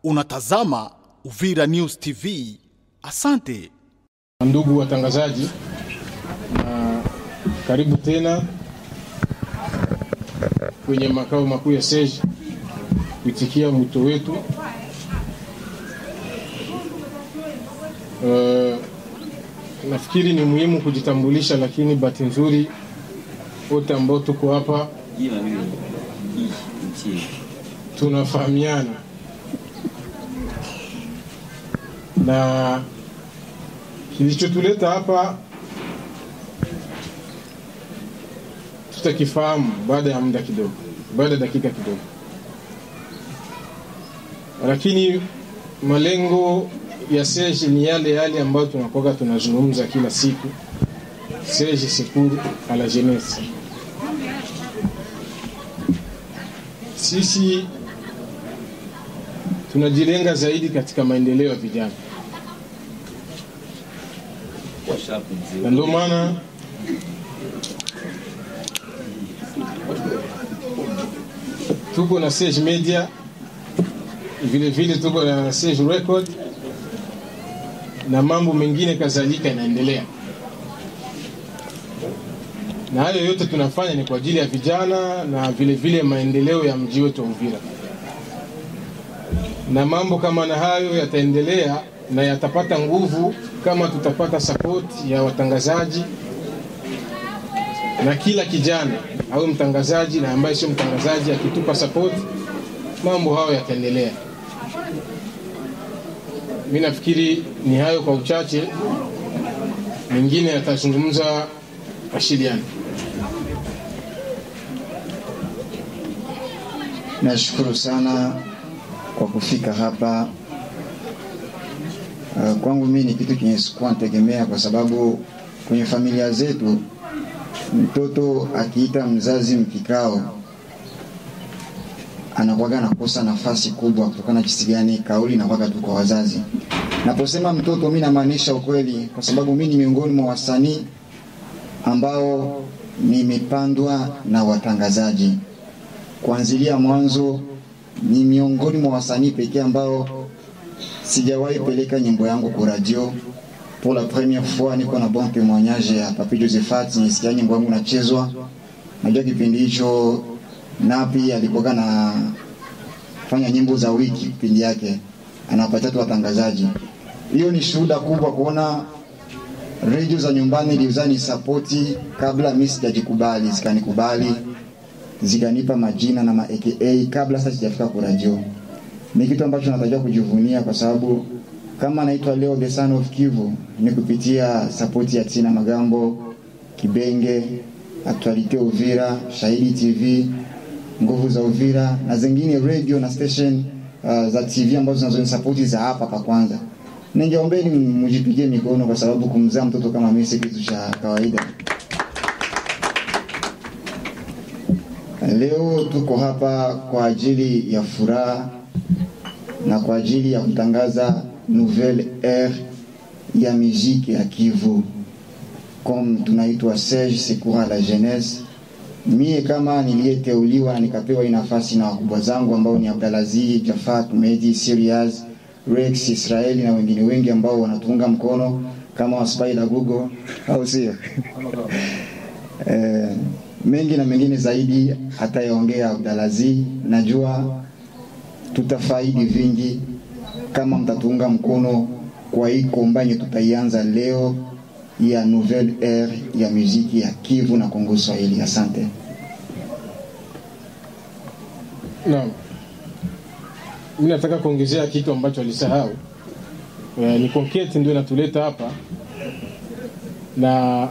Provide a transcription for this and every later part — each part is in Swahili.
Unatazama Uvira News TV. Asante. Ndugu watangazaji, na karibu tena kwenye makao makuu ya SEJ kuitikia mwito wetu. Nafikiri ni muhimu kujitambulisha, lakini bahati nzuri wote ambao tuko hapa tunafahamiana, na kilichotuleta hapa tutakifahamu baada ya muda kidogo, baada ya dakika kidogo. Lakini malengo ya SEJ ni yale ambayo tunakoga tunazungumza kila siku. SEJ Secours à la jeunesse. Sisi tunajilenga zaidi katika maendeleo ya vijana, na ndio maana tuko na SEJ Media, vile tuko na SEJ Record na mambo mengine kadhalika yanaendelea. Na hayo yote tunafanya ni kwa ajili ya vijana na vile maendeleo ya mji wetu wa Uvira. Na mambo kama na hayo yataendelea na yatapata nguvu kama tutapata support ya watangazaji, na kila kijana au mtangazaji na ambaye sio mtangazaji akitupa support, mambo hayo yataendelea. Mimi nafikiri ni hayo kwa uchache, mengine yatazungumza Ashiliani. Nashukuru sana kwa kufika hapa. Kwangu mimi ni kitu kenye sikuwa nategemea, kwa sababu kwenye familia zetu mtoto akiita mzazi mkikao anakuwa anakosa nafasi kubwa kutokana na jinsi gani kauli inakuwa tu kwa wazazi. Naposema mtoto mimi namaanisha ukweli, kwa sababu mimi ni miongoni mwa wasanii ambao nimepandwa na watangazaji. Kuanzia mwanzo ni miongoni mwa wasanii pekee ambao sijawahi peleka nyimbo yangu kwa radio. Pour la première fois niko na bon témoignage ya Papi Josephat, nisikia nyimbo yangu nachezwa. Najua kipindi hicho Napi alikuwa na fanya nyimbo za wiki kipindi yake, anawapatia tu watangazaji. Hiyo ni shuhuda kubwa kuona radio za nyumbani iliuzani support kabla mimi sijajikubali, zikanikubali, zikanipa majina na AKA kabla sasa sijafika kwa radio. Ni kitu ambacho natakiwa kujivunia, kwa sababu kama naitwa leo The Son of Kivu ni kupitia support ya Tina Magambo, Kibenge, Actualite Uvira, Shahidi TV, Nguvu za Uvira na zingine radio na station za TV ambazo zinazo support za hapa kwa kwanza. Ningeombeni mjipigie mikono, kwa sababu kumzaa mtoto kama mimi si kitu cha kawaida. Leo tuko hapa kwa ajili ya furaha na kwa ajili ya kutangaza nouvelle ère ya muziki ya Kivu, comme tunaitwa SEJ Secours à la jeunesse. Mie kama niliyeteuliwa na nikapewa nafasi na wakubwa zangu ambao ni Abdalaziz, Jafat, Mehdi, Siriaz, Rex, Israeli na wengine wengi ambao wanatuunga mkono kama wa Spider Google au sio? Mengi na mengine zaidi atayaongea Abdalaziz. Najua tutafaidi vingi kama mtatuunga mkono kwa hii kombanye tutaianza leo ya nouvelle ère ya muziki ya Kivu na Kongo Swahili. Asante. Naam. Mimi nataka kuongezea kitu ambacho alisahau. Ni Conquête ndio inatuleta hapa, na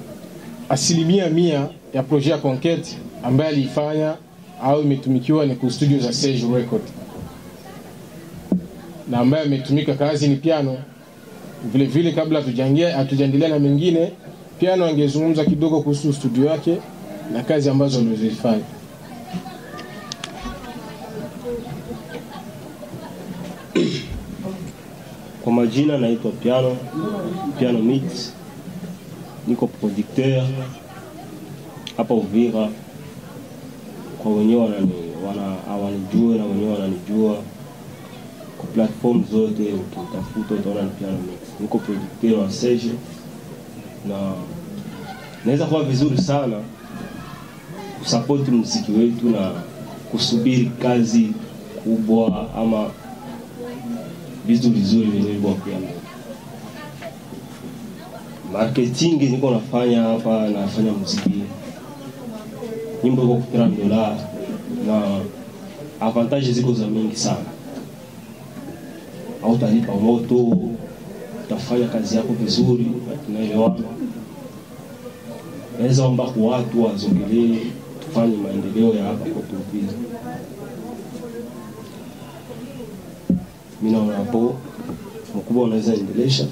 100% ya projet ya Conquête ambaye alifanya au imetumikiwa ni ku studio za SEJ Record, na ambaye ametumika kazi ni piano. Vile kabla hatujaendelea na mengine, piano angezungumza kidogo kuhusu studio yake na kazi ambazo alizofanya. Kwa majina naitwa Piano Mix. Niko producteur hapa Uvira. Kwa wenyewe hawanijue na wenyewe wananijua. kwa platform zote ukitafuta utaona ni Piano Mix. Niko producteur wa Serge na naweza kuwa vizuri sana kusupport muziki wetu na kusubiri kazi kubwa ama vitu vizuri vinavyo Piano. Marketing niko nafanya hapa, nafanya muziki. Nyimbo iko kwa $30 na avantage ziko za mingi sana. Hautalipa moto, utafanya kazi yako vizuri, tunaelewana. Naweza omba kwa watu wazongelee tufanye maendeleo ya hapa kwa Tuvira. Mimi naona hapo mkubwa unaweza endelesha.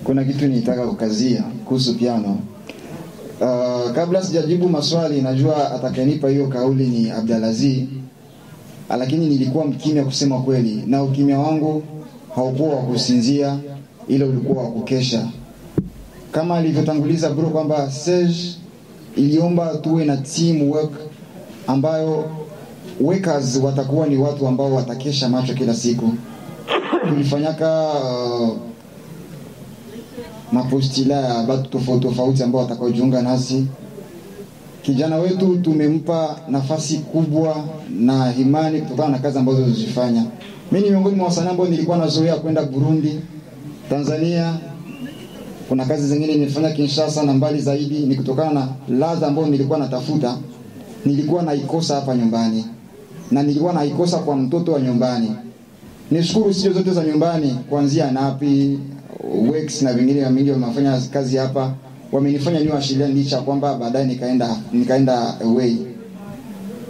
Kuna kitu nitaka kukazia kuhusu piano. Kabla sijajibu maswali, najua atakayenipa hiyo kauli ni Abdalaziz, lakini nilikuwa mkimya kusema kweli, na ukimya wangu haukuwa wa kusinzia, ila ulikuwa wa kukesha. Kama alivyotanguliza bro kwamba Serge iliomba tuwe na teamwork ambayo workers watakuwa ni watu ambao watakesha macho kila siku. Tulifanyaka mapostila ya watu tofauti ambao watakaojiunga nasi. Kijana wetu tumempa nafasi kubwa na imani kutokana na kazi ambazo zilifanya. Mimi ni miongoni mwa wasanii ambao nilikuwa nazoea kwenda Burundi, Tanzania. Kuna kazi zingine nilifanya Kinshasa na mbali zaidi, ni kutokana na ladha ambayo nilikuwa natafuta. Nilikuwa naikosa hapa nyumbani na nilikuwa naikosa kwa mtoto wa nyumbani. Nishukuru studio zote za nyumbani kuanzia Napi, Wex na vingine mingi wamefanya kazi hapa, wamenifanya niwe ashiria licha kwamba baadaye nikaenda away.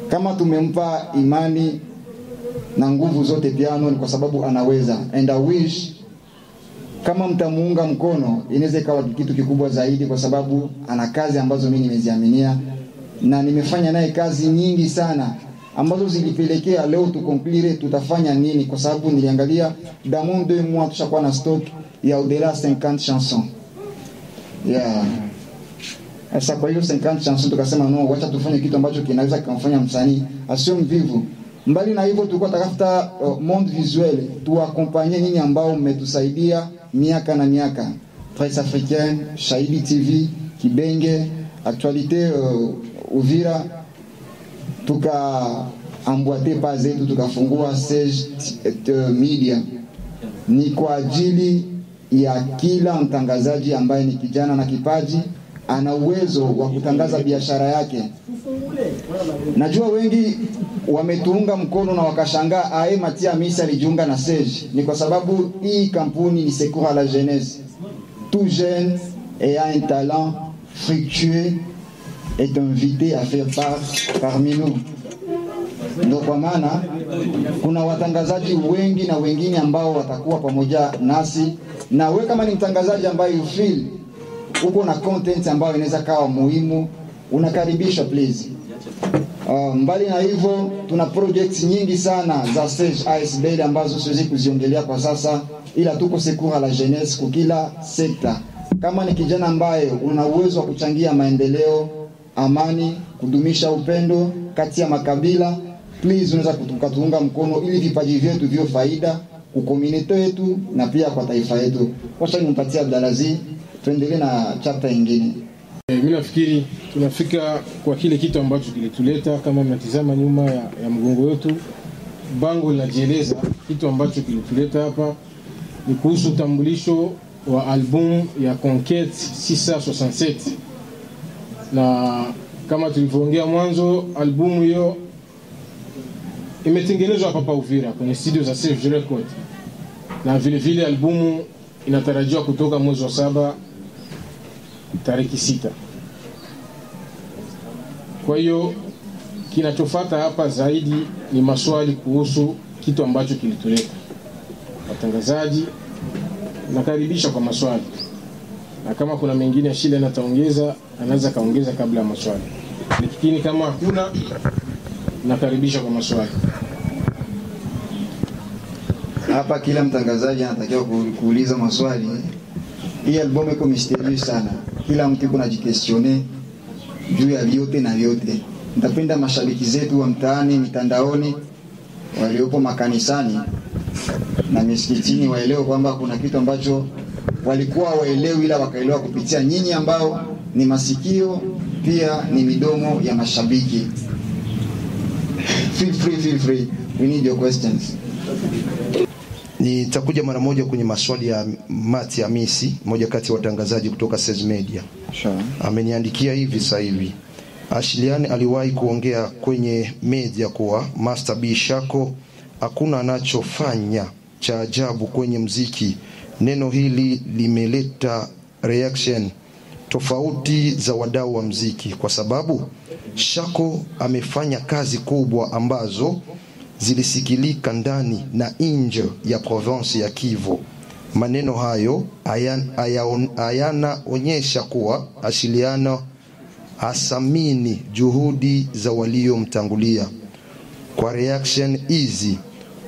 Kama tumempa imani na nguvu zote Piano ni kwa sababu anaweza, and I wish kama mtamuunga mkono inaweza ikawa kitu kikubwa zaidi, kwa sababu ana kazi ambazo mimi nimeziaminia na nimefanya naye kazi nyingi sana ambazo zilipelekea leo tukonklire tutafanya nini, kwa sababu niliangalia dans 2 mois tushakuwa na stock ya au-delà 50 chansons. Sasa kwa hiyo 50 chansons tukasema no, wacha tufanye kitu ambacho kinaweza kumfanya msanii asio mvivu. Mbali na hivyo tulikuwa tafuta monde visuel, tuakompanye nyinyi ambao mmetusaidia miaka na miaka. Presse Africaine, Shahidi TV, Kibenge, Actualité Uvira, tukaambwate pa zetu, tukafungua Serge Media. Ni kwa ajili ya kila mtangazaji ambaye ni kijana na kipaji, ana uwezo wa kutangaza biashara yake. Najua wengi wametuunga mkono na wakashangaa Matia Misa alijiunga na Serge. Ni kwa sababu hii kampuni ni Secours à la Jeunesse. Tout jeune ayant un talent fructueux est invité à faire part parmi nous. Ndio kwa maana kuna watangazaji wengi na wengine ambao watakuwa pamoja nasi, na wewe kama ni mtangazaji ambaye you feel uko na content ambayo inaweza kawa muhimu, unakaribishwa please. Mbali na hivyo tuna projects nyingi sana za Serge ASB ambazo siwezi kuziongelea kwa sasa, ila tuko Secours à la Jeunesse kwa kila sekta. Kama ni kijana ambaye una uwezo wa kuchangia maendeleo, amani, kudumisha upendo kati ya makabila, please unaweza kutuunga mkono ili vipaji vyetu vio faida kwa community yetu na pia kwa taifa yetu. Wacha nimpatie Abdalaziz, tuendelee na chapter nyingine. Mimi nafikiri tunafika kwa kile kitu ambacho kilituleta. Kama mnatizama nyuma ya mgongo wetu, bango linajieleza kitu ambacho kilituleta hapa ni kuhusu utambulisho wa album ya Conquête 667. Na kama tulivyoongea mwanzo, albumu hiyo imetengenezwa hapa Uvira kwenye studio za Serge Record, na vile vile albumu inatarajiwa kutoka mwezi wa 7 tarehe 6. Kwa hiyo kinachofuata hapa zaidi ni maswali kuhusu kitu ambacho kilituleta. Watangazaji nakaribisha kwa maswali, na kama kuna mengine ya shida nataongeza, anaweza kaongeza kabla ya maswali, lakini kama hakuna nakaribisha kwa maswali. Hapa kila mtangazaji anatakiwa kuuliza maswali. Hii album iko mysterious sana. Kila mtu kuna jikestione juu ya vyote na vyote. nitapenda mashabiki zetu wa mtaani, mitandaoni, waliopo makanisani na misikitini waelewe kwamba kuna kitu ambacho walikuwa waelewi ila wakaelewa kupitia nyinyi ambao ni masikio pia ni midomo ya mashabiki. Feel free. We need your questions. Nitakuja mara moja kwenye maswali ya Mati Hamisi, moja kati ya watangazaji kutoka Sez Media. Sure. Ameniandikia hivi sasa hivi. Ashilian aliwahi kuongea kwenye media kuwa Master B Shako hakuna anachofanya cha ajabu kwenye mziki. Neno hili limeleta reaction tofauti za wadau wa mziki kwa sababu Shako amefanya kazi kubwa ambazo zilisikilika ndani na nje ya province ya Kivu. Maneno hayo onyesha kuwa Ashiliano asamini juhudi za waliomtangulia. Kwa reaction hizi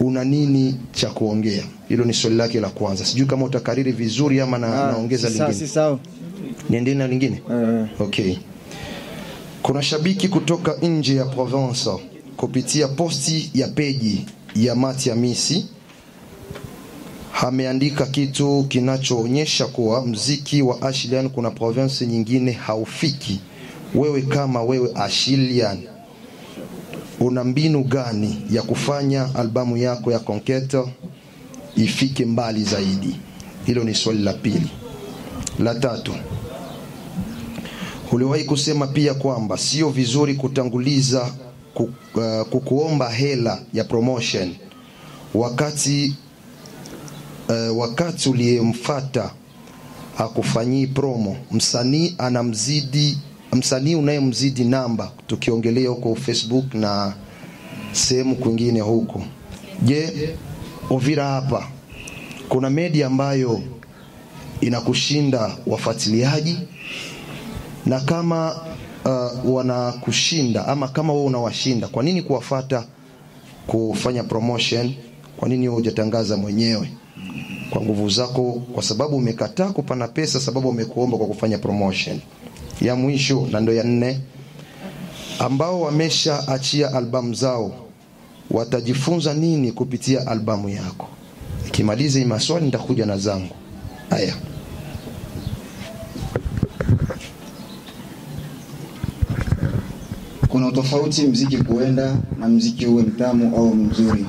una nini cha kuongea? Hilo ni swali lake la kwanza. Sijui kama utakariri vizuri ama naongeza lingine. Si sawa. Niendelee na lingine? Okay. Kuna shabiki kutoka nje ya province kupitia posti ya peji ya Mati Hamisi ameandika kitu kinachoonyesha kuwa mziki wa Ashilian kuna province nyingine haufiki. Wewe kama wewe Ashilian, una mbinu gani ya kufanya albamu yako ya Conquête ifike mbali zaidi? Hilo ni swali la pili. La tatu, uliwahi kusema pia kwamba sio vizuri kutanguliza kukuomba hela ya promotion wakati uliyemfuata hakufanyii promo. Msanii unayemzidi namba, tukiongelea huko Facebook na sehemu kwingine huko. Je, Uvira hapa kuna media ambayo inakushinda wafuatiliaji? Na kama wanakushinda ama kama wewe unawashinda, kwa nini kuwafuata kufanya promotion? Kwa nini hujatangaza mwenyewe kwa nguvu zako? Kwa sababu umekataa kupana pesa, sababu umekuomba kwa kufanya promotion. Ya mwisho na ndo ya 4, ambao wamesha achia albamu zao watajifunza nini kupitia albamu yako? Kimaliza hii maswali nitakuja na zangu. Haya. Kuna tofauti mziki kuenda na mziki uwe mtamu au mzuri.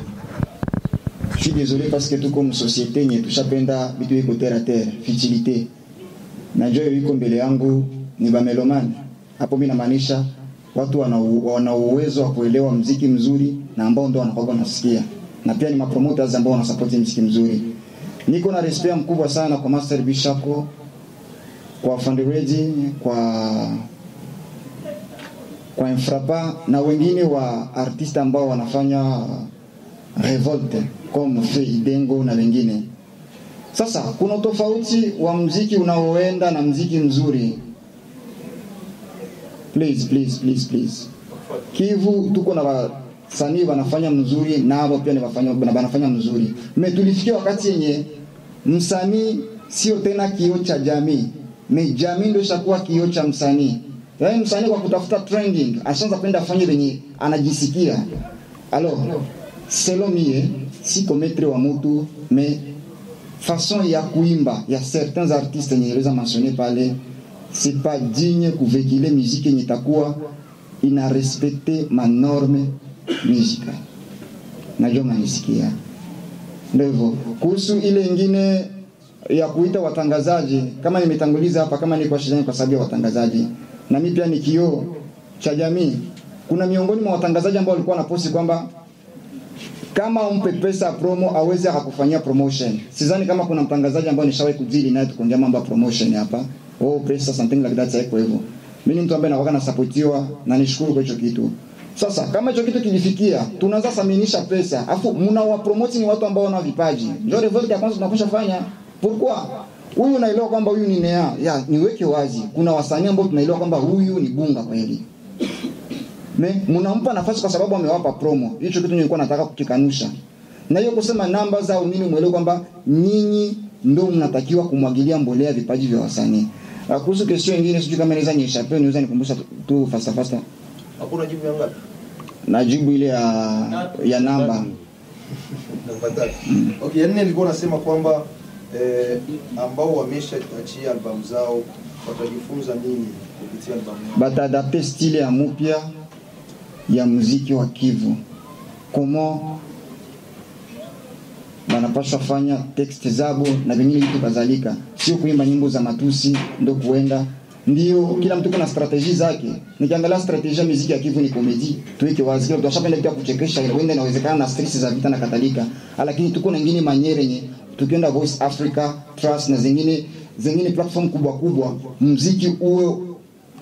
Je suis désolé parce que tuko msociété yenye tushapenda bitu iko terre à terre, futilité. Na njoo yuko mbele yangu ni bamelomani. Hapo mimi namaanisha watu wana uwezo wa kuelewa mziki mzuri na ambao ndio wanakuwa nasikia. Na pia ni mapromoters ambao wanasupport mziki mzuri. Niko na respect mkubwa sana kwa Master B Shako, kwa Fundraising, kwa Infrapa na wengine wa artista ambao wanafanya revolte kama Feidengo na wengine. Sasa kuna tofauti wa mziki unaoenda na mziki mzuri. Please. Kivu tuko na wasanii wanafanya mzuri na hao pia wanafanya mzuri. Tulifikia wakati yenye msanii sio tena kioo cha jamii. Jamii ndio ishakuwa kioo cha msanii. Yaani msanii kwa kutafuta trending, ashaanza kwenda afanye lenye anajisikia. Alors, selon mie, si commettre wa mtu, mais façon ya kuimba, il y a certains artistes niweza mentionner pale, c'est pas digne kuvehiculer musique yenye takuwa ina respecter ma norme musicale. Najua mnanisikia. Ndio. Kuhusu ile nyingine ya kuita watangazaji, kama nimetanguliza hapa, kama ni kwa shida kwa sababu ya watangazaji, na mimi pia ni kioo cha jamii. Kuna miongoni mwa watangazaji ambao walikuwa wanaposti kwamba kama umpe pesa promo aweze akakufanyia promotion. Sidhani kama kuna mtangazaji ambaye nishawahi kudili naye tukaongea mambo ya promotion hapa. Pesa something like that haiko hivyo. Mimi ni mtu ambaye nakuwa nasapotiwa na nishukuru kwa hicho kitu. Sasa kama hicho kitu kilifikia, tunaanza thaminisha pesa. Afu mnawa promote ni watu ambao wana vipaji. Ndio revolt ya kwanza tunakwisha fanya. Pourquoi? Huyu unaelewa kwamba huyu ni nea. Niweke wazi. Kuna wasanii ambao tunaelewa kwamba huyu ni bunga kweli. Mnampa nafasi kwa sababu amewapa promo. Hicho kitu nilikuwa nataka kukikanusha. Na hiyo kusema namba zao nini, muelewe kwamba nyinyi ndio mnatakiwa kumwagilia mbolea vipaji vya wasanii. Kuhusu kesho nyingine sijui kama naweza nyesha pia niweza nikumbusha tu fasta. Hapo unajibu ya ngapi? Najibu ile ya namba. Okay, yani nilikuwa nasema kwamba ambao wameshaachia albamu zao watajifunza nini kupitia albamu? Batadapte style ya mupya ya muziki wa Kivu. Comment banapaswa fanya text zabo na vingine vitu kadhalika, sio kuimba nyimbo za matusi ndo kuenda. Ndio kila mtu kuna strategy zake. Nikiangalia strategy ya muziki ya Kivu ni comedy, tuweke wazi, kila mtu ashapenda kitu kuchekesha, wenda inawezekana na stress za vita na kadhalika, lakini tuko na nyingine manyere yenye tukienda Voice Africa, Trust na zingine platform kubwa, muziki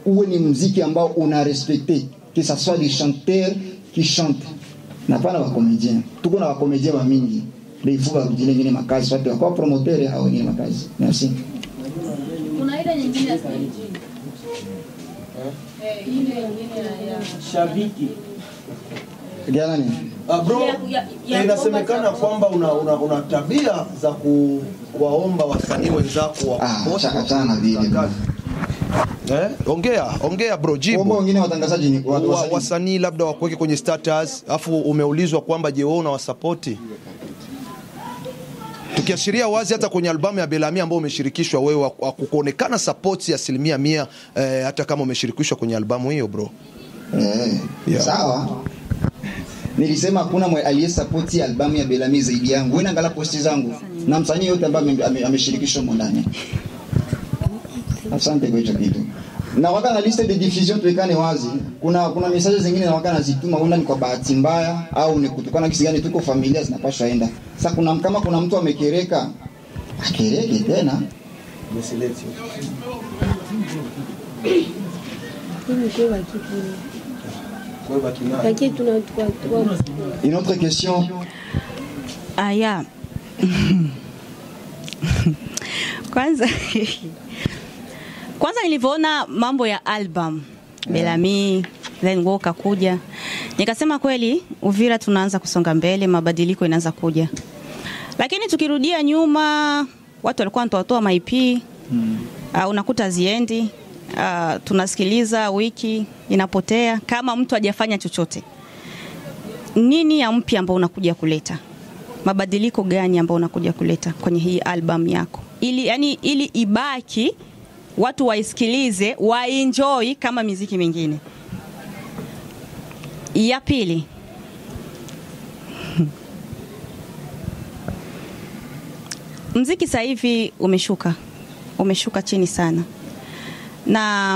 uwe ni muziki ambao una respecter, que ça soit des chanteurs qui chantent na pana wa comédien. Tuko na wa comédien wa mingi. Ndio ifuga kujile makazi watu kwa promoter au wengine makazi. Merci. Kuna ile nyingine ya stage. Ile nyingine ya shabiki. Gani? Bro, inasemekana kwamba una tabia za kuwaomba wasanii wenzako wa kupost. Achana vile. Ongea bro, jibu. Wao wengine watangazaji ni wasanii labda wakuweke kwenye status, afu umeulizwa kwamba je, wewe unawasupporti? Tukiashiria wazi hata kwenye albamu ya Belami ambayo umeshirikishwa wewe, kuonekana support ya 100%, hata kama umeshirikishwa kwenye albamu hiyo bro. Yeah. Sawa. Nilisema hakuna aliyesupport albamu ya Belami zaidi yangu. Wewe angalia posti zangu na msanii yote ambaye ameshirikishwa ndani. Asante kwa hicho kitu. Na waka na liste de diffusion tuwekane wazi. Kuna message zingine na waka nazituma wenda ni kwa bahati mbaya au ni kutokana kisi gani tuko familia zinapaswa enda. Sasa kama kuna mtu amekereka, akereke tena. Msileti. Une autre question. Aya. Kwanza nilivyoona mambo ya album Belami, then Ngoka kuja, nikasema kweli Uvira tunaanza kusonga mbele, mabadiliko inaanza kuja. Lakini tukirudia nyuma, watu walikuwa wanatoa MIP, unakuta ziendi, tunasikiliza wiki inapotea kama mtu hajafanya chochote. Nini ya mpya ambao unakuja kuleta? Mabadiliko gani ambao unakuja kuleta kwenye hii album yako? Ili ibaki watu waisikilize, waenjoy kama muziki mingine. Ya pili, muziki sasa hivi umeshuka chini sana. Na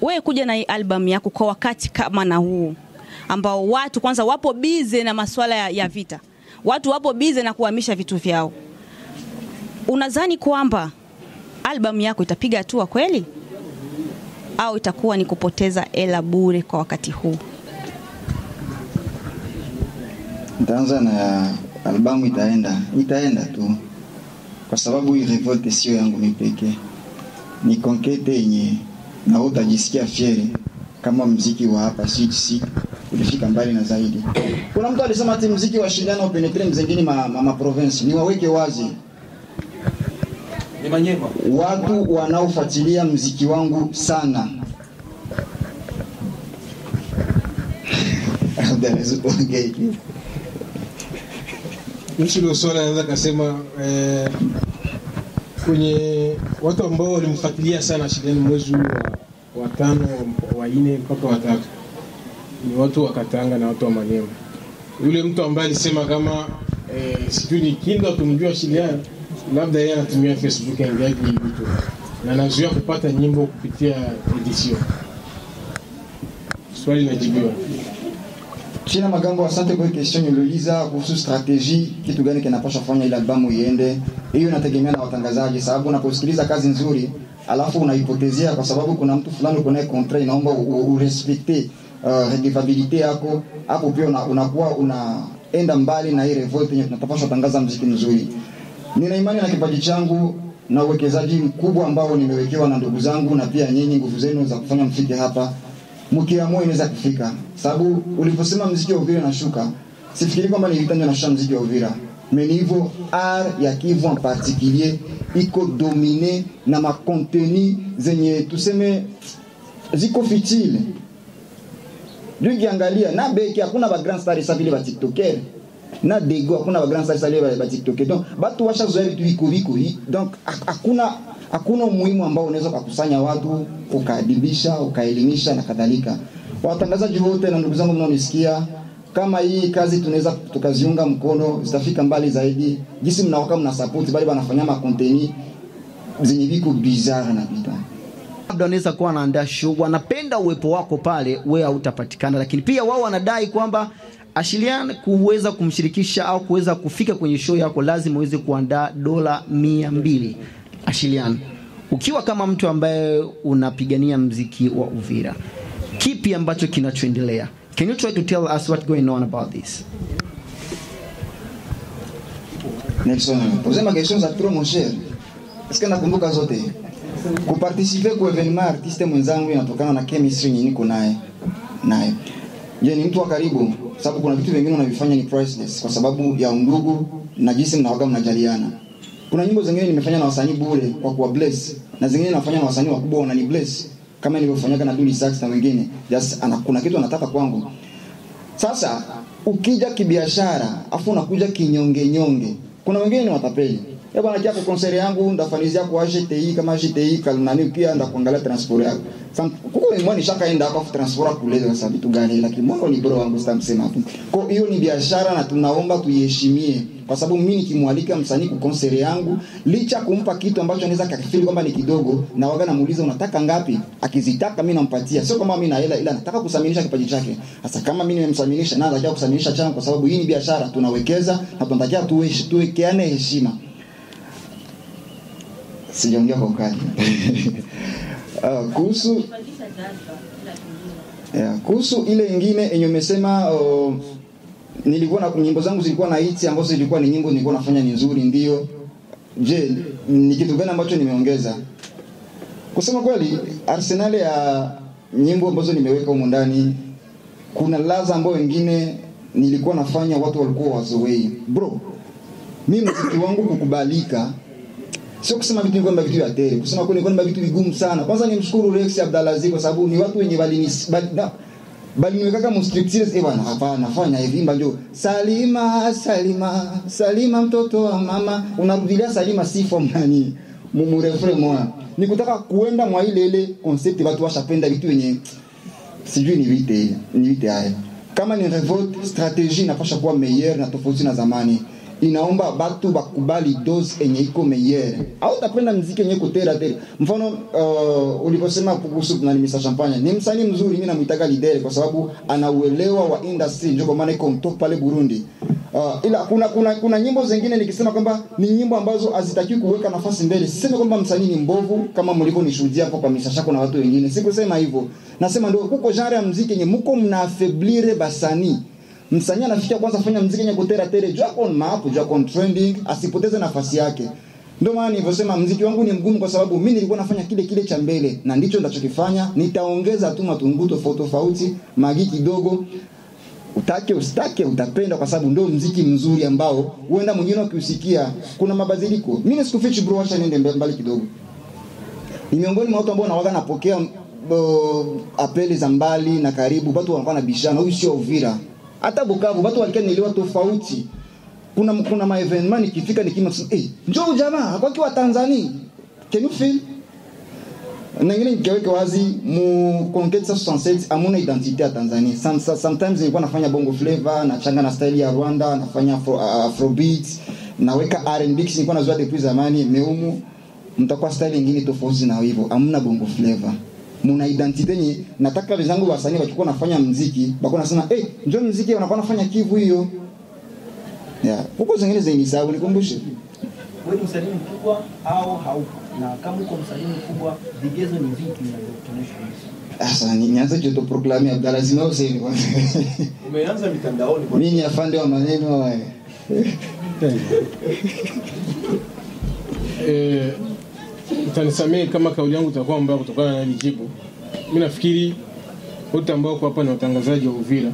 wewe kuja na hii album yako kwa wakati kama na huu ambao watu kwanza wapo busy na masuala ya vita. Watu wapo busy na kuhamisha vitu vyao. Unadhani kwamba album yako itapiga hatua kweli au itakuwa ni kupoteza hela bure kwa wakati huu? Nitaanza na albamu itaenda tu. Kwa sababu hii revolt sio yangu mipeke. Ni konkete yenye na utajisikia fieri kama muziki wa hapa CHC ulifika mbali na zaidi. Kuna mtu alisema ati muziki wa shindano upenetre mzengine ma province. Ni waweke wazi. Ni Manyema. Watu wanaofuatilia muziki wangu sana. Nchilo swala naweza kusema kwenye watu ambao walimfuatilia sana shindano mwezi wa 5 wa 4 mpaka wa 3 ni watu wa Katanga na watu wa Manyema. Yule mtu ambaye alisema kama sijui ni Kinda tumjua shindano, labda yeye anatumia Facebook yangaji vitu na anazuia kupata nyimbo kupitia edition. Swali linajibiwa. China Magambo, asante kwa question niliuliza kuhusu strategy, kitu gani kinapaswa kufanya ili albamu iende. Hiyo inategemea na watangazaji, sababu unaposikiliza kazi nzuri alafu unaipotezea kwa sababu kuna mtu fulani uko naye contrat, inaomba urespecte redevability yako, hapo pia unakuwa unaenda mbali na ile revolt yenye tunapaswa tangaza muziki mzuri. Nina imani na kipaji changu na uwekezaji mkubwa ambao nimewekewa na ndugu zangu na pia nyinyi, nguvu zenu za kufanya mfike hapa. Mkiamua inaweza kufika. Sababu uliposema muziki wa Uvira unashuka, sifikiri kwamba ni vitendo na muziki wa Uvira. Mais niveau art ya Kivu en particulier iko dominé na ma contenu zenye tuseme ziko futile. Ndio kiangalia na Beki hakuna ba grand stars vile ba TikToker. Na Dego hakuna ba grand stars vile ba TikToker. Donc watu washazoea vitu viko. Donc hakuna umuhimu ambao unaweza kukusanya watu, ukaadibisha, ukaelimisha na kadhalika. Watangazaji wote na ndugu zangu mnaonisikia, kama hii kazi tunaweza tukaziunga mkono, zitafika mbali zaidi. Jinsi mnaoka mna support bali wanafanya ma content zenye viko bizarre na bid'a. Labda unaweza kuwa anaandaa show, wanapenda uwepo wako pale, wewe hautapatikana, lakini pia wao wanadai kwamba Ashilian kuweza kumshirikisha au kuweza kufika kwenye show yako lazima uweze kuandaa $200. Ashilian, ukiwa kama mtu ambaye unapigania muziki wa Uvira, kipi ambacho kinachoendelea? Can you try to tell us what's going on about this? Nelson, posez ma question ça trop mon cher. Est-ce que nakumbuka zote? Kuparticiper kwa evenement artiste mwenzangu inatokana na chemistry niko naye. Je, ni mtu wa karibu sababu kuna vitu vingine unavifanya ni priceless kwa sababu ya undugu na jinsi mnawaga mnajaliana. Kuna nyimbo zingine nimefanya na wasanii bure kwa kuwa bless na zingine nafanya na wasanii wakubwa wanani bless kama nilivyofanyaka na Dully Sax na wengine. Just kuna kitu anataka kwangu. Sasa ukija kibiashara afu unakuja kinyonge. Kuna wengine ni watapeli. Bwana kia kwa concert yangu ndafanizia kwa HTI kama HTI kalunani pia ndakuangalia transport yako. Sasa kuko ni mwani shakaenda kwa transport kuleza kwa sababu gani, lakini mbona ni bro wangu sitamsema hapo. Kwa hiyo ni biashara na tunaomba tuiheshimie kwa sababu mimi nikimwalika msanii kwa concert yangu licha kumpa kitu ambacho anaweza kakifili kwamba ni kidogo na waga namuuliza unataka ngapi, akizitaka mimi nampatia, sio kama mimi na hela ila nataka kusaminisha kipaji chake. Sasa kama mimi nimemsaminisha na nataka kusaminisha changu kwa sababu hii ni biashara tunawekeza na tunatakiwa tuwekeane heshima. Sijaongea kwa ukali. Kuhusu ile nyingine yenye umesema nilikuwa na nyimbo zangu zilikuwa na hits ambazo zilikuwa ni nyimbo nilikuwa nafanya ni nzuri ndio. Je, ni kitu gani ambacho nimeongeza? Kusema kweli arsenal ya nyimbo ambazo nimeweka huko ndani kuna laza ambayo wengine nilikuwa nafanya watu walikuwa wazoei. Bro, mimi muziki wangu kukubalika sio kusema vitu kwamba vitu ya tere, kusema kwamba vitu vigumu sana. Kwanza nimshukuru Rex Abdalaziz kwa sababu ni watu wenye bali niweka kama strictures bwana hapa nafanya hivi mbanjo Salima mtoto wa mama unarudilia Salima sifa mnani mumurefre moi nikutaka kuenda mwa ile concept watu washapenda vitu wenye sijui ni vite haya kama ni revolt strategy inapaswa kuwa meilleur na tofauti na zamani. Inaomba batu bakubali dose enye iko meilleur. Au utapenda muziki yenye kutera. Mfano uliposema kuhusu na nimisa champagne. Ni msanii mzuri mimi namuitaka leader kwa sababu anauelewa wa industry ndio kwa maana iko top pale Burundi. Ila kuna nyimbo zingine nikisema kwamba ni nyimbo ambazo hazitakiwi kuweka nafasi mbele. Sisemi kwamba msanii ni mbovu kama mlivyonishuhudia hapo kwa misashako na watu wengine. Sikusema hivyo. Nasema ndio huko genre ya muziki yenye mko mnaaffaiblir basanii. Msanii anafikia kwanza fanya muziki yenye kutera tere, jua on map, jua on trending, asipoteze nafasi yake. Ndio maana nilivyosema muziki wangu ni mgumu kwa sababu mimi nilikuwa nafanya kile cha mbele na ndicho ninachokifanya. Nitaongeza tu matunguto tofauti, magi kidogo. Utake usitake utapenda kwa sababu ndio muziki mzuri ambao uenda mwingine ukiusikia kuna mabadiliko. Mimi sikufichi bro, acha niende mbali kidogo. Ni miongoni mwa watu ambao nawaga napokea apeli za mbali na karibu, watu wanakuwa na bishana, huyu sio Uvira. Hata Bukavu watu walikuwa nielewa tofauti. Kuna ma event nikifika nikima njoo jamaa kwa kiwa Tanzania. Can you feel? Na ngine nikiweka wazi mu Conquête 67 amuna identité ya Tanzania. Sometimes nilikuwa nafanya bongo flavor na changa na style ya Rwanda, nafanya afrobeat, naweka R&B nilikuwa nazoea depuis zamani meumu mtakuwa style nyingine tofauti na hivyo. Amuna bongo flavor. Muna identity ni nataka wenzangu wasanii wachukua nafanya muziki bako nasema njoo muziki wanakuwa nafanya Kivu hiyo huko zingine zenye sababu nikumbushe wewe msanii mkubwa au haupo na kama uko msanii mkubwa vigezo ni vipi vinavyotuonyesha sasa nianze joto proclaim Abdalaziz au sasa umeanza mitandaoni mimi ni afande wa maneno haya Utanisamee kama kauli yangu itakuwa mbaya kutokana na jibu. Mimi nafikiri wote ambao kwa hapa ni watangazaji wa Uvira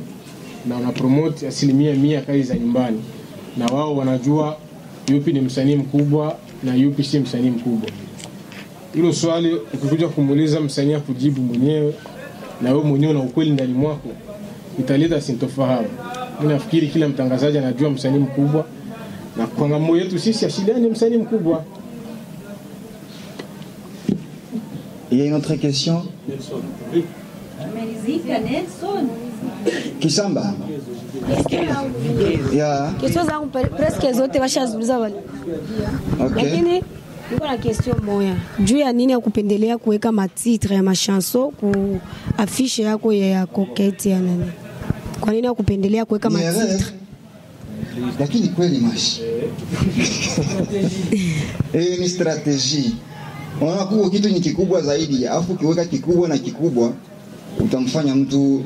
na wana promote 100% kazi za nyumbani na wao wanajua yupi ni msanii mkubwa na yupi si msanii mkubwa. Hilo swali ukikuja kumuuliza msanii kujibu mwenyewe na wewe mwenyewe na ukweli ndani mwako italeta sintofahamu. Mimi nafikiri kila mtangazaji anajua msanii mkubwa, na kwa ngambo yetu sisi Ashilian ni msanii mkubwa. Il y a une autre question? Kisamba? Yeah. Question zangu presque zote washazuliza wale. Okay. Lakini niko na question moja. Juu ya nini ya kupendelea kuweka matitre ya machanson ku affiche yako ya Coquette ya nani? Kwa nini ya kupendelea kuweka matitre? Lakini kweli mashi. Ni strategy. Unaona kuwa kitu ni kikubwa zaidi, afu kiweka kikubwa na kikubwa utamfanya mtu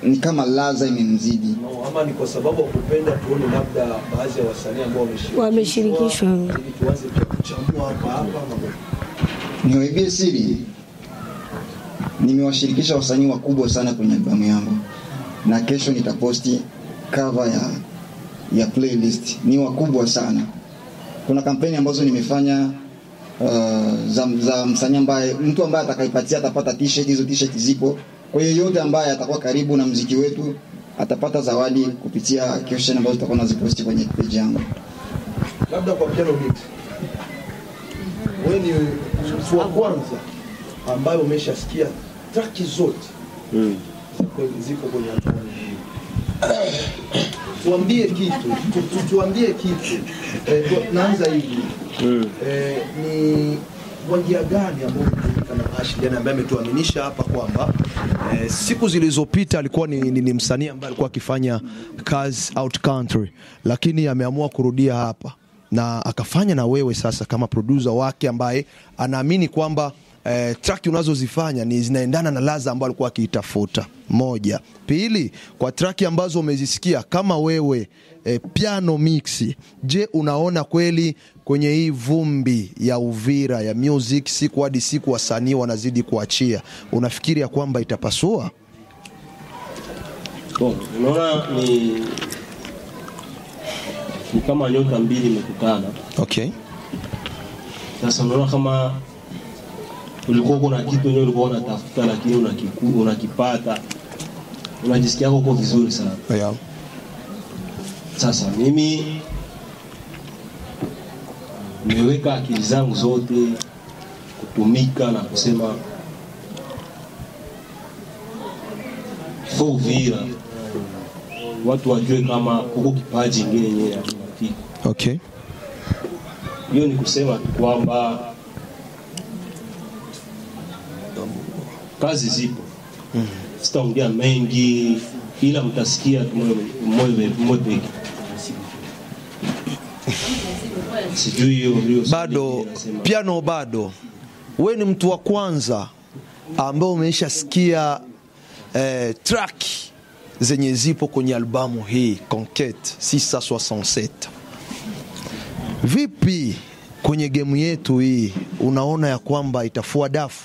ni kama laza imemzidi. No, ama ni kwa sababu kupenda tuone labda baadhi ya wasanii ambao wameshirikishwa. Ili tuanze kuchambua hapa. Niwaibie siri. Nimewashirikisha wasanii wakubwa sana kwenye albamu yangu. Na kesho nitaposti cover ya playlist. Ni wakubwa sana. Kuna kampeni ambazo nimefanya za msanii ambaye mtu ambaye atakaipatia atapata t-shirt, hizo t-shirt zipo. Kwa hiyo yote ambaye atakuwa karibu na muziki wetu atapata zawadi kupitia question ambazo tutakuwa naziposti kwenye page yangu. Labda kwa piano beat. Wewe ni mtu wa kwanza ambaye umeshasikia track zote. Ziko kwenye albamu. Tuambie kitu. Naanza hivi. Ni kwa njia gani ambayo na Ashilian ambaye ametuaminisha hapa kwamba siku zilizopita alikuwa ni msanii ambaye alikuwa akifanya kazi out country, lakini ameamua kurudia hapa na akafanya na wewe sasa kama producer wake ambaye anaamini kwamba track unazozifanya ni zinaendana na ladha ambayo alikuwa akiitafuta. Moja. Pili, kwa track ambazo umezisikia kama wewe piano mix, je, unaona kweli kwenye hii vumbi ya Uvira ya music siku hadi siku wasanii wanazidi kuachia, unafikiri ya kwamba itapasua? Unaona ni kama nyota mbili imekutana. Okay. Sasa unaona kama ulikuwa kuna kitu nyo ulikuwa unatafuta lakini unakipata, unajisikia uko vizuri sana. Yeah. Sasa mimi nimeweka akili zangu zote kutumika na kusema Uvira watu wajue kama huko kipaji kingine yenyewe ya kimataifa. Okay. Hiyo ni kusema kwamba kazi zipo. Sitaongea mengi ila mtasikia mmoja pekee. Sijui hiyo bado piano bado. Wewe ni mtu wa kwanza ambao umeshasikia track zenye zipo kwenye albamu hii Conquête 667. Vipi kwenye game yetu hii unaona ya kwamba itafua dafu?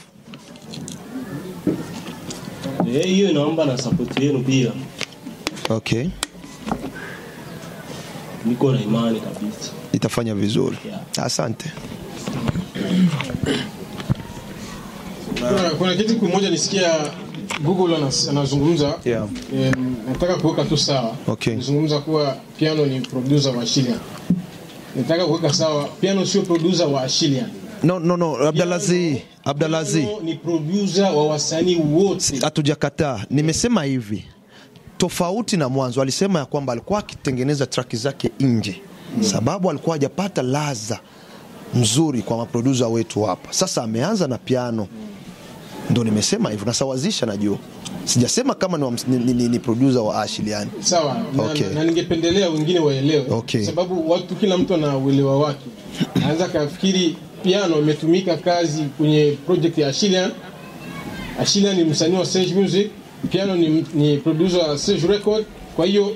Hiyo inaomba na support yenu pia. Okay. Niko na imani kabisa itafanya vizuri. Yeah. Asante. Kuna kitu kimoja nisikia Google anazungumza. Yeah. Nataka kuweka tu sawa. Okay. Anazungumza kuwa piano ni producer wa Ashilian. Nataka kuweka sawa, piano sio producer wa Ashilian. No, Abdalazi ni producer wa wasanii wote. Hatujakataa. Nimesema hivi. Tofauti na mwanzo alisema ya kwamba alikuwa akitengeneza track zake nje. Sababu alikuwa hajapata ladha mzuri kwa maproducer wetu hapa. Sasa ameanza na piano. Ndio nimesema hivyo, nasawazisha najua. Sijasema kama ni producer wa Ashilian. Sawa. Okay. Na ningependelea wengine waelewe. Okay. Sababu watu kila mtu ana uelewa wake. Anaanza kafikiri piano imetumika kazi kwenye project ya Ashilian. Ashilian ni msanii wa Sage Music, piano ni producer wa Sage Record. Kwa hiyo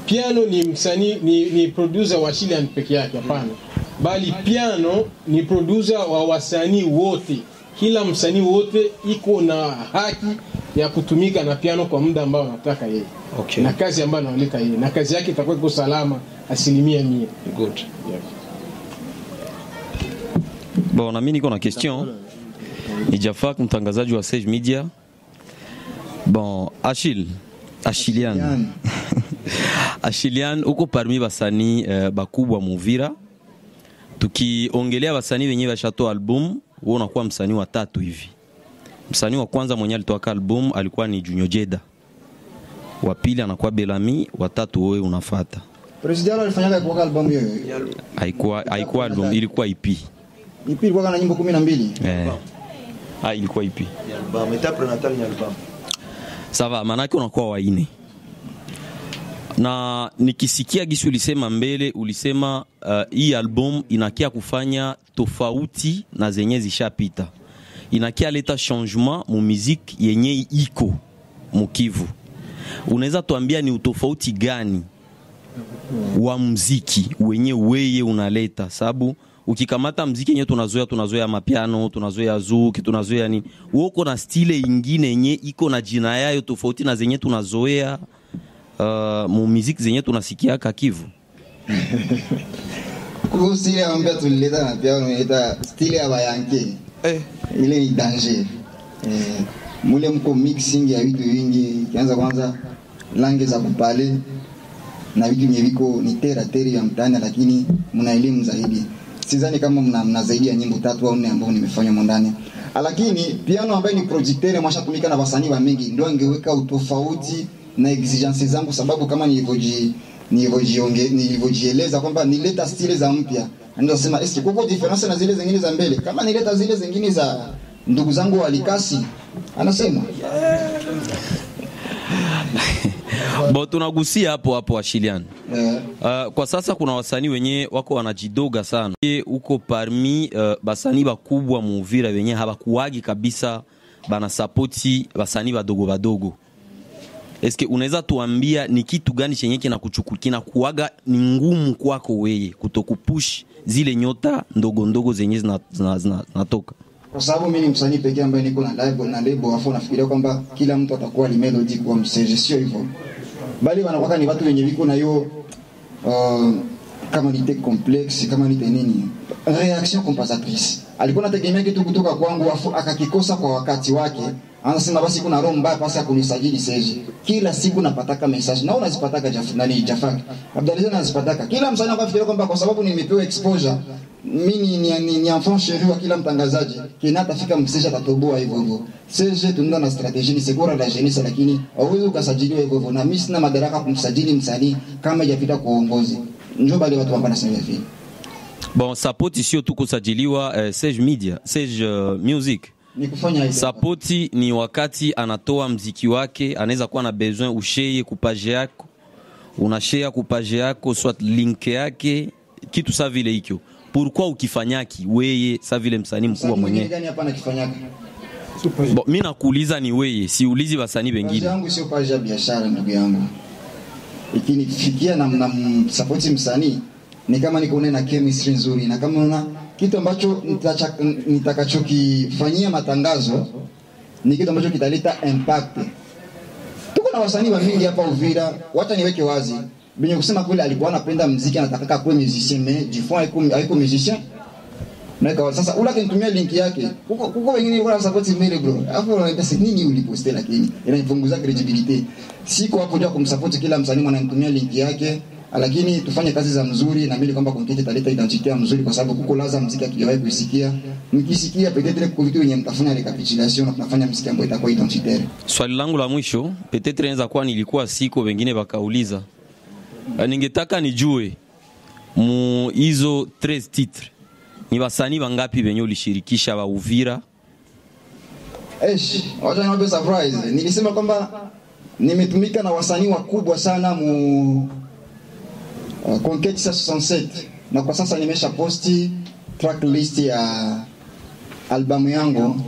piano ni msanii ni producer wa Ashilian peke yake, hapana. Bali piano ni producer wa wasanii wote. Kila msanii wote iko na haki ya kutumika na piano kwa muda ambao anataka yeye. Okay. Na kazi ambayo analeta yeye. Na kazi yake itakuwa iko salama 100%. Good. Yeah. Bon, na mimi niko na question. Ni Jafak, mtangazaji wa Sage Media. Bon, Achille, Ashilian uko parmi basani bakubwa Muvira. Tukiongelea basani wenyewe bashato album, wewe unakuwa msanii wa tatu hivi. Msanii wa kwanza mwenye alitoa album alikuwa ni Junior Jeda. Wa pili anakuwa Belami, wa tatu wewe unafuata. President alifanya kwa album hiyo. Haikuwa album, ilikuwa EP. EP ilikuwa na nyimbo 12. Ilikuwa EP. Album eta prenatal ni album. Sawa, manake unakuwa waine. Na nikisikia gisi ulisema mbele, ulisema hii album inakia kufanya tofauti na zenye zishapita. Inakia leta changement mu musique yenye iko mukivu. Unaweza tuambia ni utofauti gani wa muziki wenye weye unaleta? Sababu ukikamata muziki yenye tunazoea mapiano, tunazoea zuki, tunazoea nini, uko na stile ingine yenye iko na jina yayo tofauti na zenye tunazoea mu muziki zenye tunasikia Kivu. Kwa stile ambayo tulileta na piano inaita stile ya Bayanke. Ile ni danger. Mule mko mixing ya vitu vingi, kianza kwanza langue za kupale na vitu nyeviko ni teri ya mtaani, lakini mna elimu zaidi. Sidhani kama mna zaidi ya nyimbo 3 au 4 ambazo nimefanya mondani. Lakini piano ambayo ni projecteur mwashatumika na wasanii wa mingi ndio angeweka utofauti na exigence zangu, sababu kama nilivyojieleza kwamba nileta stile za mpya. Ndio nasema eski kuko difference na zile zingine za mbele. Kama nileta zile zingine za ndugu zangu walikasi, anasema Bo tunagusia hapo Ashilian. Kwa sasa kuna wasanii wenye wako wanajidoga sana. Uko parmi basanii bakubwa Muvira wenye habakuwagi kabisa bana sapoti basanii badogo. Eske unaweza tuambia ni kitu gani chenye kina kuaga ni ngumu kwako wewe kutokupush zile nyota ndogo zenye zinatoka? Kwa sababu mimi ni msanii pekee ambaye niko na label, afu nafikiria kwamba kila mtu atakuwa ni melody kwa msanii, sio hivyo. Bali wanakuwa ni watu wenye viko na hiyo kama ni complexe, kama ni nini, reaction compensatrice. Alikuwa anategemea kitu kutoka kwangu afu akakikosa kwa wakati wake. Anasema basi kuna roho mbaya pasi ya kunisajili Seji. Kila siku napataka message na unazipataka Jafak. Abdaliza nazipataka. Kila msanii anafikiria kwamba kwa sababu nimepewa exposure, mimi ni enfant chéri wa kila mtangazaji, kinata fika message atatoboa hivyo. Seji tunaenda na strategy ni segura la jeunesse, lakini hauwezi ukasajiliwa hivyo. Na mimi sina madaraka kumsajili msanii kama hajapita kwa uongozi. Njoo bali watu ambao nasema hivi. Bon, sapoti sio tu kusajiliwa Sage Media, Sage Music. Ni kufanya hizo. Sapoti ni wakati anatoa mziki wake, anaweza kuwa na besoin ushare ku page yako. Unashare ku page yako soit link yake, kitu sa vile hicho. Pourquoi ukifanyaki wewe sa vile msanii mkubwa mwenyewe? Mimi gani hapa nakifanyaka? Bon, mimi nakuuliza ni wewe, si ulizi wasanii wengine. Page yangu sio page ya biashara ndugu yangu. Ikinifikia na support msanii ni kama niko na chemistry nzuri, na kama una kitu ambacho nitakachokifanyia matangazo ni kitu ambacho kitaleta impact. Tuko na wasanii wa mingi hapa Uvira, wacha niweke wazi. Benye kusema kule alikuwa anapenda muziki, anataka kuwa musicien, mais du fond haiko musicien. Na kwa sasa ula kanitumia link yake. Kuko wengine wala support mimi bro. Hapo unaenda nini uliposte, lakini inanipunguza credibility. Siko hapo ndio kumsupport kila msanii ananitumia link yake. Lakini tufanye kazi za mzuri na mimi kwamba content italeta identity mzuri, kwa sababu kuko laza muziki akijawahi kuisikia. Mkisikia peut-être kwa vitu wenye mtafanya recapitulation na tunafanya muziki ambao itakuwa identitaire. Swali langu la mwisho, peut-être inaweza kuwa nilikuwa siko wengine wakauliza. Ningetaka nijue mu hizo 13 titres ni wasanii wangapi wenye ulishirikisha wa Uvira? Wacha niwape surprise. Nilisema kwamba nimetumika na wasanii wakubwa sana mu Conquête 67, na kwa sasa nimesha posti track list ya albamu yangu.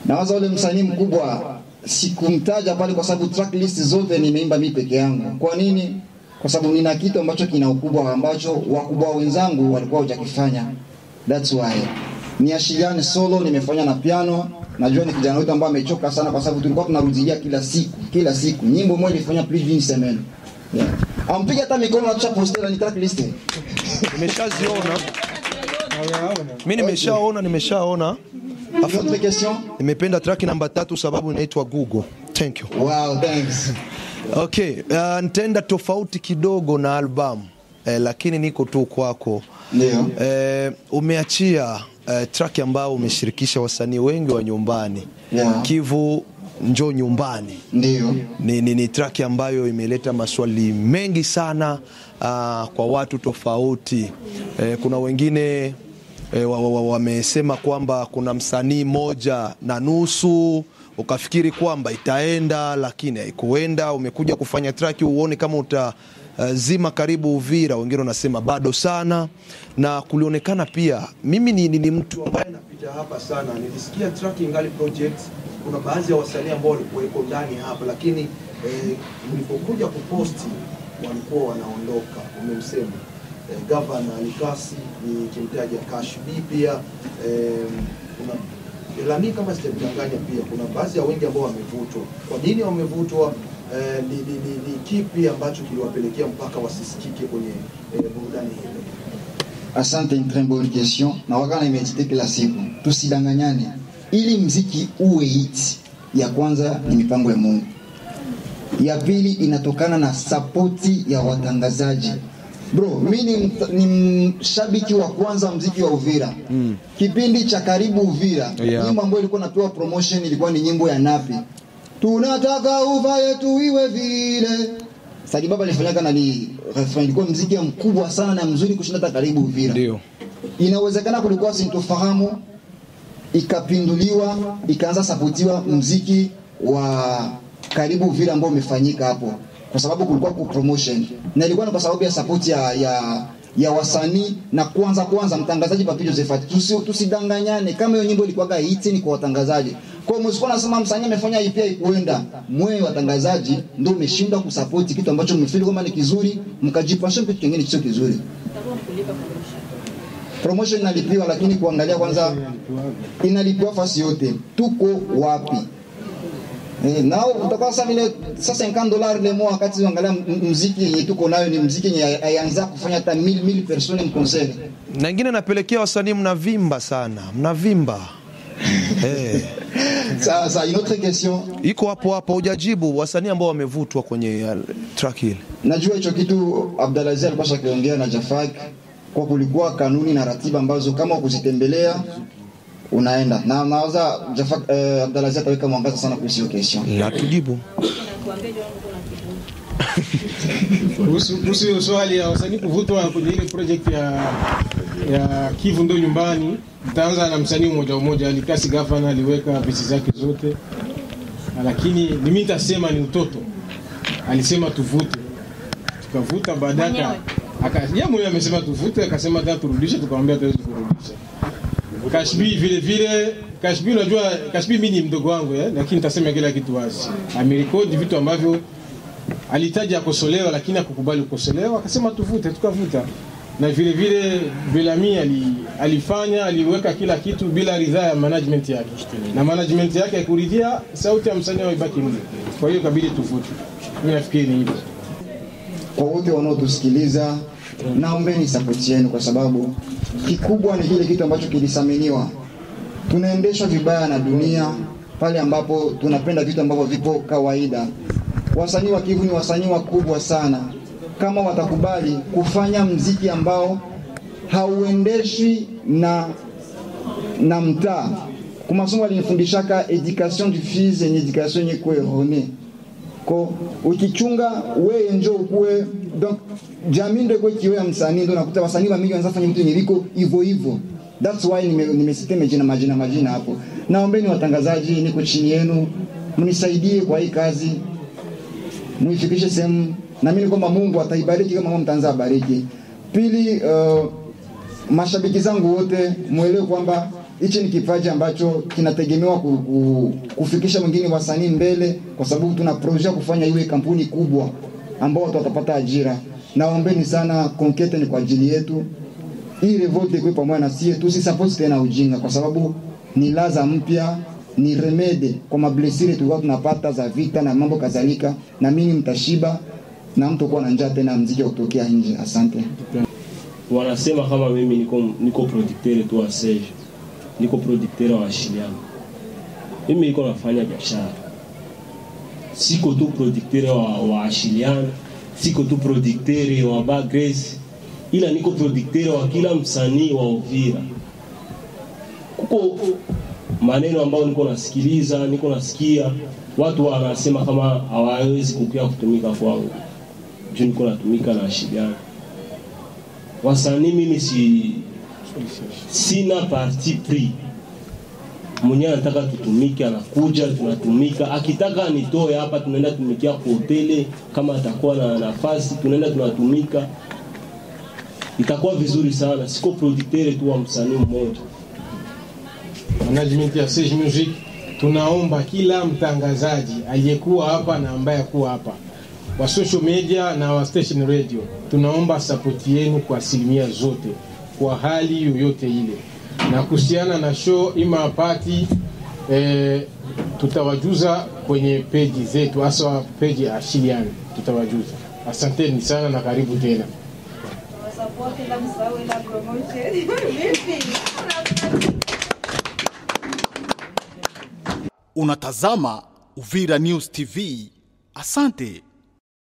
Na waza ule msanii mkubwa sikumtaja pale kwa sababu track list zote nimeimba mimi peke yangu. Kwa nini? Kwa sababu nina kitu ambacho kina ukubwa ambacho wakubwa wenzangu walikuwa hujakifanya. That's why ni Ashilian solo nimefanya na piano. Najua ni kijana wetu ambaye amechoka sana kwa sababu tulikuwa tunarudilia kila siku. Nyimbo moja ilifanya plus d'une semaine. Yeah. Ampiga hata mikono na poster ni track list. Nimeshaziona. Mimi nimeshaona. Autre question? Nimependa track namba 3 sababu inaitwa Google. Thank you. Wow, thanks. Okay, nitaenda tofauti kidogo na album lakini niko tu kwako. Ndio. Umeachia track ambao umeshirikisha wasanii wengi wa nyumbani. Yeah. Kivu Njoo Nyumbani. Ndio. Ni track ambayo imeleta maswali mengi sana kwa watu tofauti. Kuna wengine wamesema kwamba kuna msanii 1.5 ukafikiri kwamba itaenda lakini haikuenda. Umekuja kufanya track uone kama utazima karibu Uvira, wengine wanasema bado sana. Na kulionekana pia mimi ni mtu ambaye napita hapa sana, nilisikia track Ngali Project, kuna baadhi ya wasanii ambao walikuwa ndani hapa, lakini nilipokuja kuposti walikuwa wanaondoka. Umemsema Governor Alikasi, ni kimtaja Cash B pia, kuna Elami kama sijadanganya pia, kuna baadhi ya wengi ambao wamevutwa. Kwa nini wamevutwa? Ni kipi ambacho kiliwapelekea mpaka wasisikike kwenye burudani hili? Asante, une très bonne question. Na wakana imejite kila siku. Tusidanganyane. Ili mziki uwe hit, ya kwanza ni mipango ya Mungu. Ya pili inatokana na sapoti ya watangazaji. Bro, mimi ni mshabiki wa kwanza mziki wa Uvira. Kipindi cha Karibu Uvira, nyimbo ambayo ilikuwa napewa promotion ilikuwa ni nyimbo ya Napi. Tunataka uvae tu iwe vile. Sadi Baba alifanyaga na ilikuwa mziki mkubwa sana na mzuri kushinda hata Karibu Uvira. Ndio. Inawezekana kulikuwa sintofahamu, ikapinduliwa, ikaanza sapotiwa mziki wa Karibu Uvira ambao umefanyika hapo, kwa sababu kulikuwa ku promotion na ilikuwa kwa sababu ya support ya wasanii. Na kwanza mtangazaji Papi Josephat, tusidanganyane, kama hiyo nyimbo ilikuwa hit ni kwa watangazaji. Kwa hiyo msikuwa nasema msanii amefanya hii pia ikuenda, mwe watangazaji ndio umeshinda kusupport kitu ambacho mmefeel kama ni kizuri, mkajipasha kitu kingine sio kizuri. Promotion inalipiwa, lakini kuangalia kwanza inalipiwa fasi yote, tuko wapi? Nao utakuwa sasa $50 le mois, wakati unaangalia muziki yenye tuko nayo ni muziki yenye haianza kufanya hata 1000 personnes mconcert. Na ingine napelekea wasanii mnavimba sana, mnavimba. Sasa une autre question iko hapo hujajibu wasanii ambao wamevutwa kwenye track ile. Najua hicho kitu Abdalaziz alipasha kiongea na Jafak, kwa kulikuwa kanuni na ratiba ambazo kama kuzitembelea unaenda. Na nawaza Jafak Abdalaziz ataweka mwangaza sana kwa hiyo question. Na tujibu. Kuhusu swali ya wasanii kuvutwa kwenye ile project ya Kivu Njoo Nyumbani, nitaanza na msanii mmoja. Alikasi Governor aliweka pesa zake zote, lakini mimi nitasema ni utoto. Alisema tuvute, tukavuta, baadaye yeye mwenyewe amesema tuvute, akasema hata turudishe, tukamwambia tuweze kurudisha. Kashbi vile Kashbi, unajua Kashbi mimi ni mdogo wangu lakini nitasema kila kitu wazi. Amerekodi vitu ambavyo alitaja kukosolewa, lakini akukubali kukosolewa, akasema tuvute, tukavuta. Na vile Belami aliweka kila kitu bila ridhaa ya management yake, na management yake haikuridhia, sauti ya msanii haibaki mle. Kwa hiyo kabidi tuvute. Mimi nafikiri ni hivyo. Kwa wote wanaotusikiliza, naombeni support yenu, kwa sababu kikubwa ni kile kitu ambacho kilisaminiwa. Tunaendeshwa vibaya na dunia pale ambapo tunapenda vitu ambavyo vipo kawaida. Wasanii wa Kivu ni wasanii wakubwa sana. Kama watakubali kufanya mziki ambao hauendeshi na mtaa. Kwa masomo alinifundishaka education du fils et education yenye kwa erronée. Kwa ukichunga wewe njoo ukue, donc jamii ndio kwa kiwe ya msanii, ndio nakuta wasanii wa mingi wanaanza fanya vitu niliko hivyo. That's why nimesiteme majina hapo. Naombeni watangazaji, niko chini yenu, mnisaidie kwa hii kazi, mnifikishe sehemu, na mimi kwamba Mungu ataibariki kama mtaanza bariki. Pili, mashabiki zangu wote muelewe kwamba hichi ni kipaji ambacho kinategemewa kufikisha wengine wasanii mbele, kwa sababu tuna project kufanya iwe kampuni kubwa ambao watu watapata ajira. Naombeni sana, Konkete ni kwa ajili yetu. Hii revolt iko pamoja na sisi, tusisupport tena ujinga, kwa sababu ni laza mpya, ni remede kwa mablessure tulikuwa tunapata za vita na mambo kadhalika, na mimi mtashiba na mtakuwa na njaa tena mziki kutokea nje. Asante. Wanasema kama mimi niko producteur tu wa Serge, niko producteur wa Shiliano. Mimi niko nafanya biashara. siko tu producteur wa Ashilian, siko tu producteur wa Bagrezi, ila niko producteur wa kila msanii wa Uvira. Kuko maneno ambayo niko nasikia watu wanasema kama hawawezi kukia kutumika kwangu. Juu niko natumika na Ashilian. Wasanii mimi sina parti pris. Mwenye anataka tutumike anakuja tunatumika, akitaka nitoe hapa tunaenda tumikia kwa hoteli, kama atakuwa na nafasi tunaenda tunatumika, itakuwa vizuri sana. Siko producteur tu wa msanii mmoja. Management ya Sage Music tunaomba kila mtangazaji aliyekuwa hapa na ambaye hakuwa hapa, wa social media na wa station radio, tunaomba support yenu kwa asilimia zote, kwa hali yoyote ile. Na kuhusiana na show ima party, tutawajuza kwenye page zetu, hasa page ya Ashilian tutawajuza. Asanteni sana na karibu tena. Unatazama Uvira News TV. Asante.